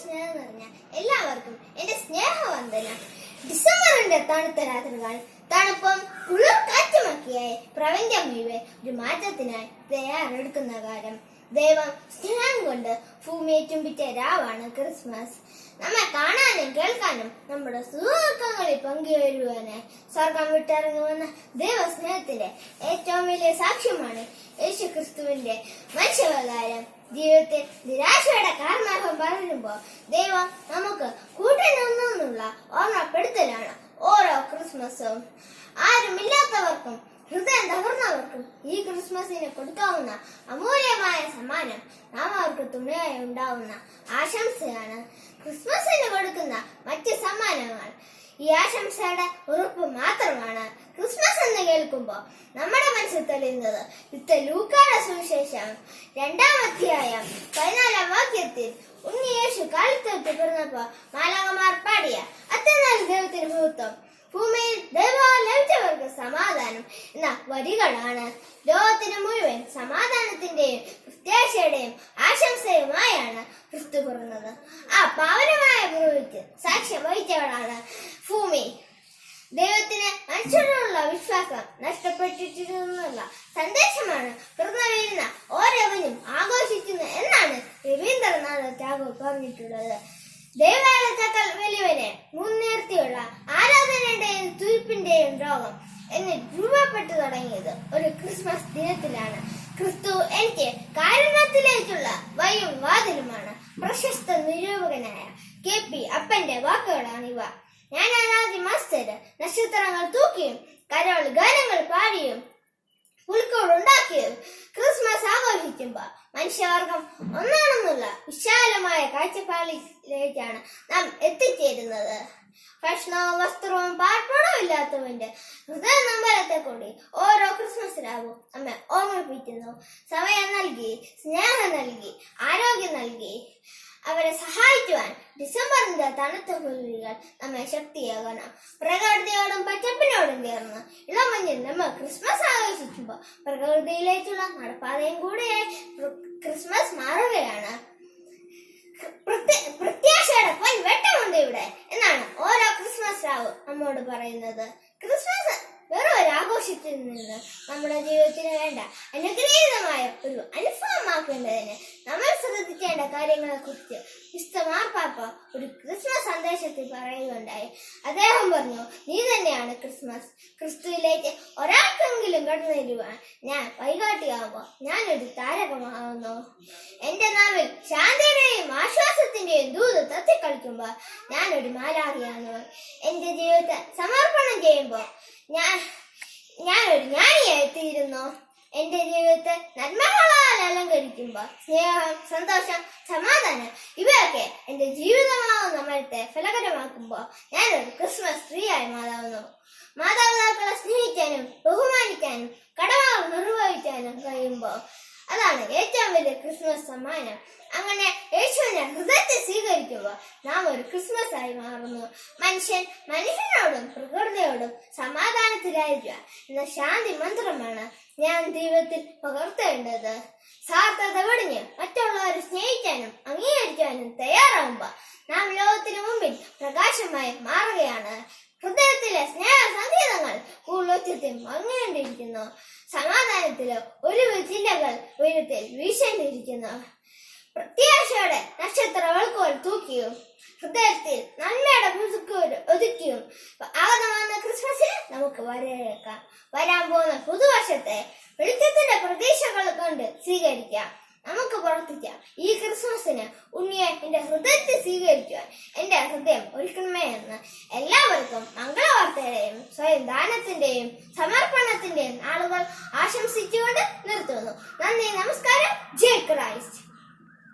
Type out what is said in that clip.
സ്നേഹം നിറഞ്ഞ എല്ലാവർക്കും എന്റെ സ്നേഹവന്ദനം. ഡിസംബറിന്റെ തണുത്ത രാത്രികൾ തണുപ്പും കുളിർ കാറ്റുമൊക്കെയായി പ്രപഞ്ചം മുഴുവൻ ഒരു മാറ്റത്തിനായി തയ്യാറെടുക്കുന്ന കാലം. ദൈവം സ്നേഹം കൊണ്ട് ഭൂമിയെ ചുംബിച്ച രാവാണ് ക്രിസ്മസ്. നമ്മെ കാണാനും കേൾക്കാനും നമ്മുടെ സുഖങ്ങളിൽ പങ്കുവരുവാനായി സ്വർഗം വിട്ടിറങ്ങി വന്ന ദൈവസ്നേഹത്തിന്റെ ഏറ്റവും വലിയ സാക്ഷ്യമാണ് യേശു ക്രിസ്തുവിന്റെ മനുഷ്യാവതാരം. ജീവിതത്തിൽ നിരാശയുടെ കാരണാഹം പകരുമ്പോ ദൈവം നമുക്ക് കൂട്ടിനുള്ള ഓർമ്മപ്പെടുത്തലാണ് ഓരോ ക്രിസ്മസും. ആരുമില്ലാത്തവർക്കും ഹൃദയം തകർന്നവർക്കും ഈ ക്രിസ്മസിന് കൊടുക്കാവുന്ന അമൂല്യമായ സമ്മാനം നാം അവർക്ക് തുണയായി ഉണ്ടാവുന്ന ആശംസയാണ്. ക്രിസ്മസിന് കൊടുക്കുന്ന മറ്റ് സമ്മാനങ്ങൾ ഈ ആശംസയുടെ ഉറപ്പ് മാത്രമാണ്. ക്രിസ്മസ് എന്ന് കേൾക്കുമ്പോൾ നമ്മുടെ മനസ്സിൽ തെളിയുന്നത് ലൂക്കായുടെ സുവിശേഷം 2-ാം അധ്യായം 14-ാം വാക്യത്തിൽ ഉണ്ണിയേശു കാലിത്തൊട്ട് പിറന്നപ്പോ മാലാഖമാർ പാടിയ അത്യന്തം ദൈവത്തിന് മഹത്വം, ഭൂമിയിൽ ദൈവം ലഭിച്ചവർക്ക് സമാധാനം എന്ന വരികളാണ്. ലോകത്തിന് മുഴുവൻ സമാധാനത്തിന്റെയും പ്രത്യാശയുടെയും ആശംസയുമായാണ് ക്രിസ്തു പിറന്നത്. ആ പാവനമായ ഗുരുവിക്ക് സാക്ഷ്യം വഹിച്ചവളാണ് ഭൂമി. ദൈവത്തിന് മനുഷ്യരോടുള്ള വിശ്വാസം നഷ്ടപ്പെട്ടിട്ടുള്ള സന്ദേശമാണ് പിറന്നു വീഴുന്ന ഓരോവനും ആഘോഷിക്കുന്നു എന്നാണ് രവീന്ദ്രനാഥ ടാഗോർ പറഞ്ഞിട്ടുള്ളത്. ദൈവാലയത്തേക്കാൾ വലിയവനെ മുൻനിർത്തിയുള്ള ആരാധനയുടെയും തുയിപ്പിന്റെയും രോഗം എന്ന് രൂപപ്പെട്ടു തുടങ്ങിയത് ഒരു ക്രിസ്മസ് ദിനത്തിലാണ്. ക്രിസ്തു എനിക്ക് കാരുണ്യത്തിലേക്കുള്ള വഴിയും വാതിലുമാണ്. പ്രശസ്ത നിരൂപകനായ KP അപ്പന്റെ വാക്കുകളാണിവ. ഞാൻ അനാദി മാസ്റ്റർ നക്ഷത്രങ്ങൾ തൂക്കിയും കരോൾ ഗാനങ്ങൾ പാടിയും പുൽക്കൂടുണ്ടാക്കിയും ക്രിസ്മസ് ആഘോഷിക്കുമ്പോ മനുഷ്യവർഗം ഒന്നാണെന്നുള്ള വിശാലമായ കാഴ്ചപ്പാടിലേക്കാണ് നാം എത്തിച്ചേരുന്നത്. ഭക്ഷണവും വസ്ത്രവും പാർപ്പിടവും ഇല്ലാത്തവന്റെ ഹൃദയ നമ്പരത്തെ കൂടി ഓരോ ക്രിസ്മസ് രാവും നമ്മെ ഓർമ്മിപ്പിക്കുന്നു. സമയം നൽകി, സ്നേഹം നൽകി, ആരോഗ്യം നൽകി അവരെ സഹായിക്കുവാൻ ഡിസംബറിന്റെ തണുത്ത പുലരികൾ നമ്മെ ശക്തിയാകണം. പ്രകൃതിയോടും പച്ചപ്പിനോടും ചേർന്ന് ഇളമഞ്ഞിൽ നമ്മൾ ക്രിസ്മസ് ആഘോഷിക്കുമ്പോൾ പ്രകൃതിയിലേക്കുള്ള നടപ്പാതയും കൂടെ ക്രിസ്മസ് മാറുകയാണ്. പ്രത്യാശയുടെ പൊൻ വെട്ടമുണ്ട് ഇവിടെ എന്നാണ് ഓരോ ക്രിസ്മസ് രാവ് നമ്മോട് പറയുന്നത്. ക്രിസ്മസ് വെറും ഒരു ആഘോഷത്തിൽ നിന്ന് നമ്മുടെ ജീവിതത്തിന് വേണ്ട അനുഗ്രഹീതമായ ഒരു അനുഭവമാക്കേണ്ടതിന് നമ്മൾ ശ്രദ്ധിക്കേണ്ട കാര്യങ്ങളെ കുറിച്ച് വിശുദ്ധ മാർപ്പാപ്പ ഒരു ക്രിസ്മസ് സന്ദേശത്തിൽ പറയുകയുണ്ടായി. അദ്ദേഹം പറഞ്ഞു, നീ തന്നെയാണ് ക്രിസ്മസ്. ക്രിസ്തുവിലേക്ക് ഒരാൾക്കെങ്കിലും കടന്നു തരുവാൻ ഞാൻ വഴികാട്ടിയാകുമ്പോ ഞാനൊരു താരകമാകുന്നു. എന്റെ നാവിൽ ശാന്തിയുടെയും ആശ്വാസത്തിന്റെയും ദൂത് തത്തിക്കളിക്കുമ്പോ ഞാനൊരു മാലാഖിയാണ്. എന്റെ ജീവിതത്തെ സമർപ്പണം ചെയ്യുമ്പോ ഞാനൊരു ജ്ഞാനിയായി തീരുന്നു. എന്റെ ജീവിതത്തെ നന്മകളാൽ അലങ്കരിക്കുമ്പോ സ്നേഹം, സന്തോഷം, സമാധാനം ഇവയൊക്കെ എന്റെ ജീവിതമാവുന്ന മരത്തെ ഫലകരമാക്കുമ്പോ ഞാനൊരു ക്രിസ്മസ് ട്രീയായി മാതാവുന്നു. മാതാപിതാക്കളെ സ്നേഹിക്കാനും ബഹുമാനിക്കാനും കടമകൾ നിർവഹിക്കാനും കഴിയുമ്പോ അതാണ് ഏറ്റവും വലിയ ക്രിസ്മസ് സമ്മാനം. അങ്ങനെ യേശുവിനെ ഹൃദയത്തെ സ്വീകരിക്കുമ്പോൾ നാം ഒരു ക്രിസ്മസ് ആയി മാറുന്നു. മനുഷ്യനോടും പ്രകൃതിയോടും സമാധാനത്തിലായിരിക്കുക എന്ന ശാന്തി മന്ത്രമാണ് ഞാൻ ജീവിതത്തിൽ പകർത്തേണ്ടത്. സ്വാർത്ഥത വെടിഞ്ഞ് മറ്റുള്ളവരെ സ്നേഹിക്കാനും അംഗീകരിക്കാനും തയ്യാറാവുമ്പോ നാം ലോകത്തിന് മുമ്പിൽ പ്രകാശമായി മാറുകയാണ്. ഹൃദയത്തിലെ സ്നേഹ സംഗീതങ്ങൾ ഉച്ചത്തിൽ മങ്ങിക്കൊണ്ടിരിക്കുന്നു. സമാധാനത്തിലോ ഒരു ചില്ലകൾ ഉയരത്തിൽ വീശേണ്ടിയിരിക്കുന്നു. പ്രത്യാശയോടെ നക്ഷത്ര വിളക്കുകൾ തൂക്കിയും ഹൃദയത്തിൽ നന്മയുടെ മുതുക്കൂർ ഒതുക്കിയും ആഗതമാകുന്ന ക്രിസ്മസിന് നമുക്ക് വരവേൽക്കാം. വരാൻ പോകുന്ന പുതുവർഷത്തെ വെളിച്ചത്തിന്റെ പ്രതീക്ഷകൾ കൊണ്ട് സ്വീകരിക്കാം. നമുക്ക് പ്രവർത്തിക്കാം. ഈ ക്രിസ്മസിന് ഉണ്ണിയെ എന്റെ ഹൃദയത്തിൽ സ്വീകരിക്കുവാൻ എന്റെ ഹൃദയം ഒരുക്കണമേ എന്ന് എല്ലാവർക്കും മംഗളവാർത്തയുടെയും സ്വയം ദാനത്തിന്റെയും സമർപ്പണത്തിന്റെയും നാളുകൾ ആശംസിച്ചുകൊണ്ട് നിർത്തുന്നു. നന്ദി, നമസ്കാരം. ജയ് ക്രൈസ്റ്റ്.